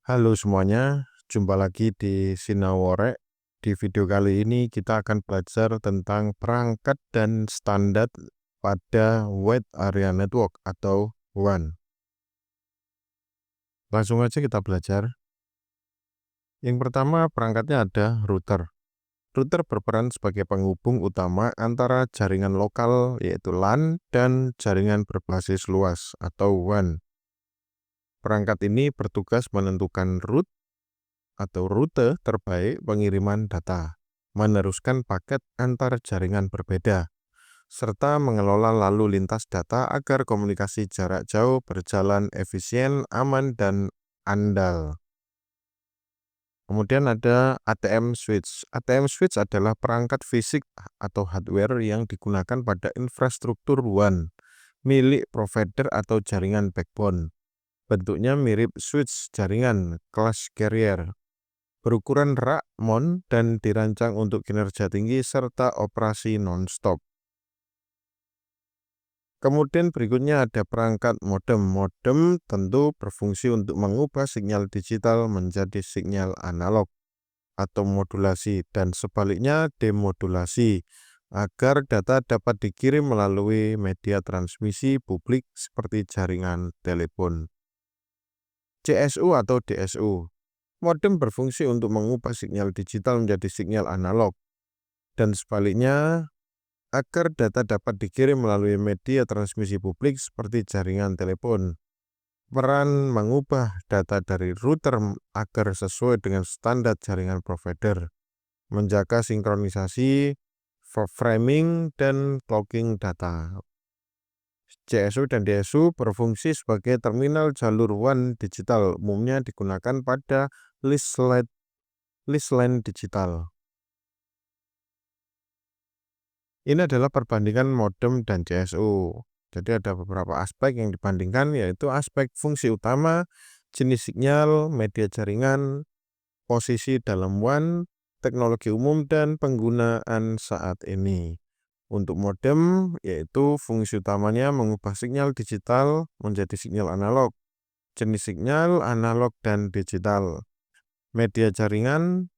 Halo semuanya, jumpa lagi di Sinau Worek. Di video kali ini kita akan belajar tentang perangkat dan standar pada Wide Area Network atau WAN. Langsung aja kita belajar. Yang pertama, perangkatnya ada router. Router berperan sebagai penghubung utama antara jaringan lokal yaitu LAN dan jaringan berbasis luas atau WAN. Perangkat ini bertugas menentukan rute terbaik pengiriman data, meneruskan paket antar jaringan berbeda, serta mengelola lalu lintas data agar komunikasi jarak jauh berjalan efisien, aman, dan andal. Kemudian ada ATM switch. ATM switch adalah perangkat fisik atau hardware yang digunakan pada infrastruktur WAN milik provider atau jaringan backbone. Bentuknya mirip switch jaringan kelas carrier, berukuran rak, mount, dan dirancang untuk kinerja tinggi serta operasi non-stop. Kemudian berikutnya ada perangkat modem. Modem tentu berfungsi untuk mengubah sinyal digital menjadi sinyal analog atau modulasi dan sebaliknya demodulasi agar data dapat dikirim melalui media transmisi publik seperti jaringan telepon. CSU atau DSU. Modem berfungsi untuk mengubah sinyal digital menjadi sinyal analog dan sebaliknya agar data dapat dikirim melalui media transmisi publik seperti jaringan telepon. Peran mengubah data dari router agar sesuai dengan standar jaringan provider, menjaga sinkronisasi, framing, dan clocking data. CSU dan DSU berfungsi sebagai terminal jalur WAN digital, umumnya digunakan pada list line digital. Ini adalah perbandingan modem dan CSU. Jadi ada beberapa aspek yang dibandingkan, yaitu aspek fungsi utama, jenis sinyal, media jaringan, posisi dalam WAN, teknologi umum, dan penggunaan saat ini. Untuk modem, yaitu fungsi utamanya mengubah sinyal digital menjadi sinyal analog, jenis sinyal analog dan digital. Media jaringan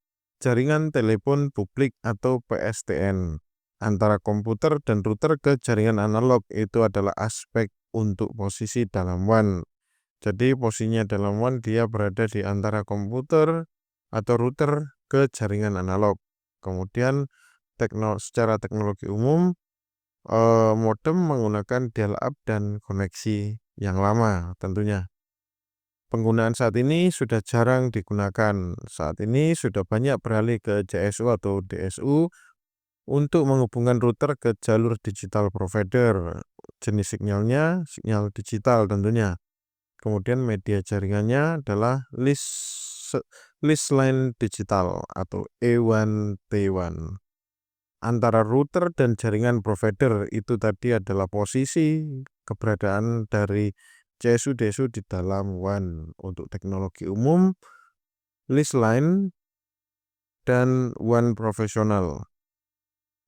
telepon publik atau PSTN. Antara komputer dan router ke jaringan analog itu adalah aspek untuk posisi dalam WAN. Jadi posisinya dalam WAN dia berada di antara komputer atau router ke jaringan analog. Kemudian secara teknologi umum, modem menggunakan dial-up dan koneksi yang lama tentunya. Penggunaan saat ini sudah jarang digunakan. Saat ini sudah banyak beralih ke CSU atau DSU untuk menghubungkan router ke jalur digital provider. Jenis sinyalnya sinyal digital tentunya. Kemudian media jaringannya adalah list line digital atau E1T1. Antara router dan jaringan provider itu tadi adalah posisi keberadaan dari CSU DSU di dalam WAN. Untuk teknologi umum, list line dan WAN profesional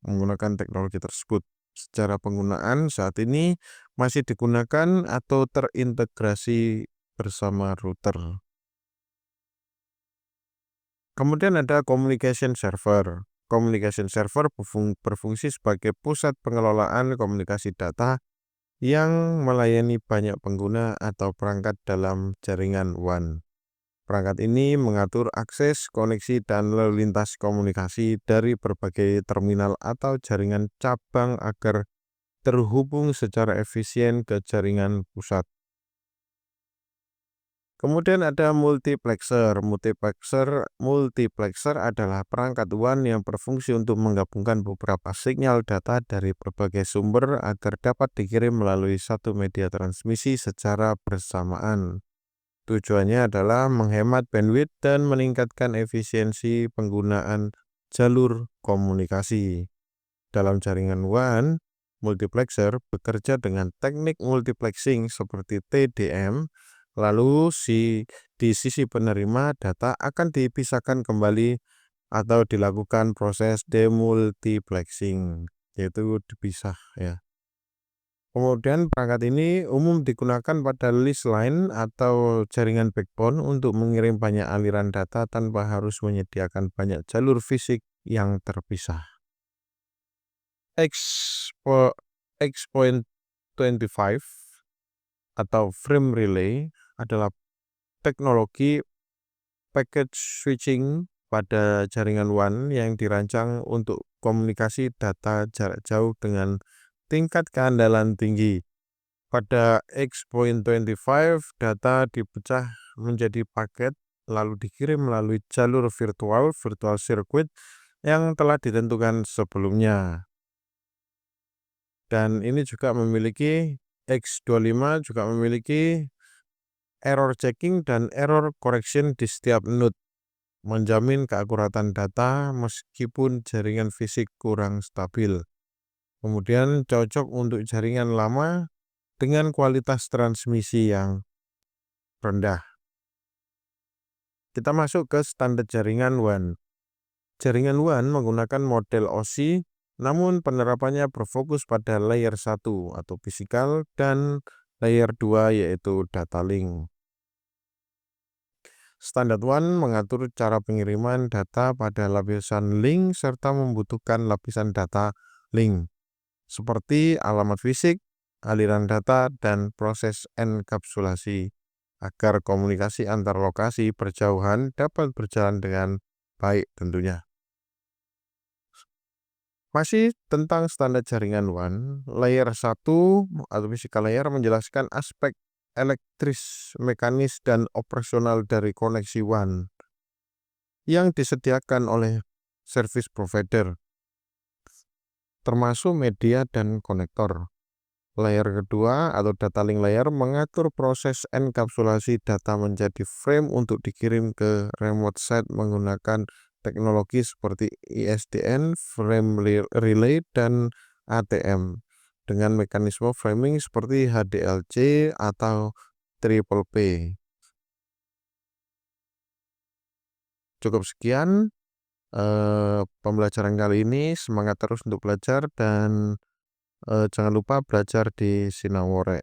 menggunakan teknologi tersebut. Secara penggunaan saat ini masih digunakan atau terintegrasi bersama router. Kemudian ada communication server. Communication server berfungsi sebagai pusat pengelolaan komunikasi data yang melayani banyak pengguna atau perangkat dalam jaringan WAN. Perangkat ini mengatur akses, koneksi, dan lalu lintas komunikasi dari berbagai terminal atau jaringan cabang agar terhubung secara efisien ke jaringan pusat. Kemudian ada multiplexer. Multiplexer adalah perangkat WAN yang berfungsi untuk menggabungkan beberapa sinyal data dari berbagai sumber agar dapat dikirim melalui satu media transmisi secara bersamaan. Tujuannya adalah menghemat bandwidth dan meningkatkan efisiensi penggunaan jalur komunikasi. Dalam jaringan WAN, multiplexer bekerja dengan teknik multiplexing seperti TDM, lalu di sisi penerima data akan dipisahkan kembali atau dilakukan proses demultiplexing, yaitu dipisah ya. Kemudian perangkat ini umum digunakan pada list line atau jaringan backbone untuk mengirim banyak aliran data tanpa harus menyediakan banyak jalur fisik yang terpisah. X.25 atau frame relay adalah teknologi packet switching pada jaringan WAN yang dirancang untuk komunikasi data jarak jauh dengan tingkat keandalan tinggi. Pada X.25, data dipecah menjadi paket lalu dikirim melalui jalur virtual circuit yang telah ditentukan sebelumnya. Dan ini juga memiliki X25 juga memiliki error checking dan error correction di setiap node, menjamin keakuratan data meskipun jaringan fisik kurang stabil. Kemudian cocok untuk jaringan lama dengan kualitas transmisi yang rendah. Kita masuk ke standar jaringan WAN. Jaringan WAN menggunakan model OSI, namun penerapannya berfokus pada layer 1 atau fisikal dan layer 2 yaitu data link. Standar WAN mengatur cara pengiriman data pada lapisan link serta membutuhkan lapisan data link seperti alamat fisik, aliran data, dan proses enkapsulasi agar komunikasi antar lokasi berjauhan dapat berjalan dengan baik tentunya. Masih tentang standar jaringan WAN, layer 1 atau physical layer menjelaskan aspek elektris, mekanis, dan operasional dari koneksi WAN yang disediakan oleh service provider, termasuk media dan konektor. Layer kedua atau data link layer mengatur proses enkapsulasi data menjadi frame untuk dikirim ke remote site menggunakan teknologi seperti ISDN, frame relay, dan ATM dengan mekanisme framing seperti HDLC atau triple P. Cukup sekian pembelajaran kali ini. Semangat terus untuk belajar dan jangan lupa belajar di Sinawore.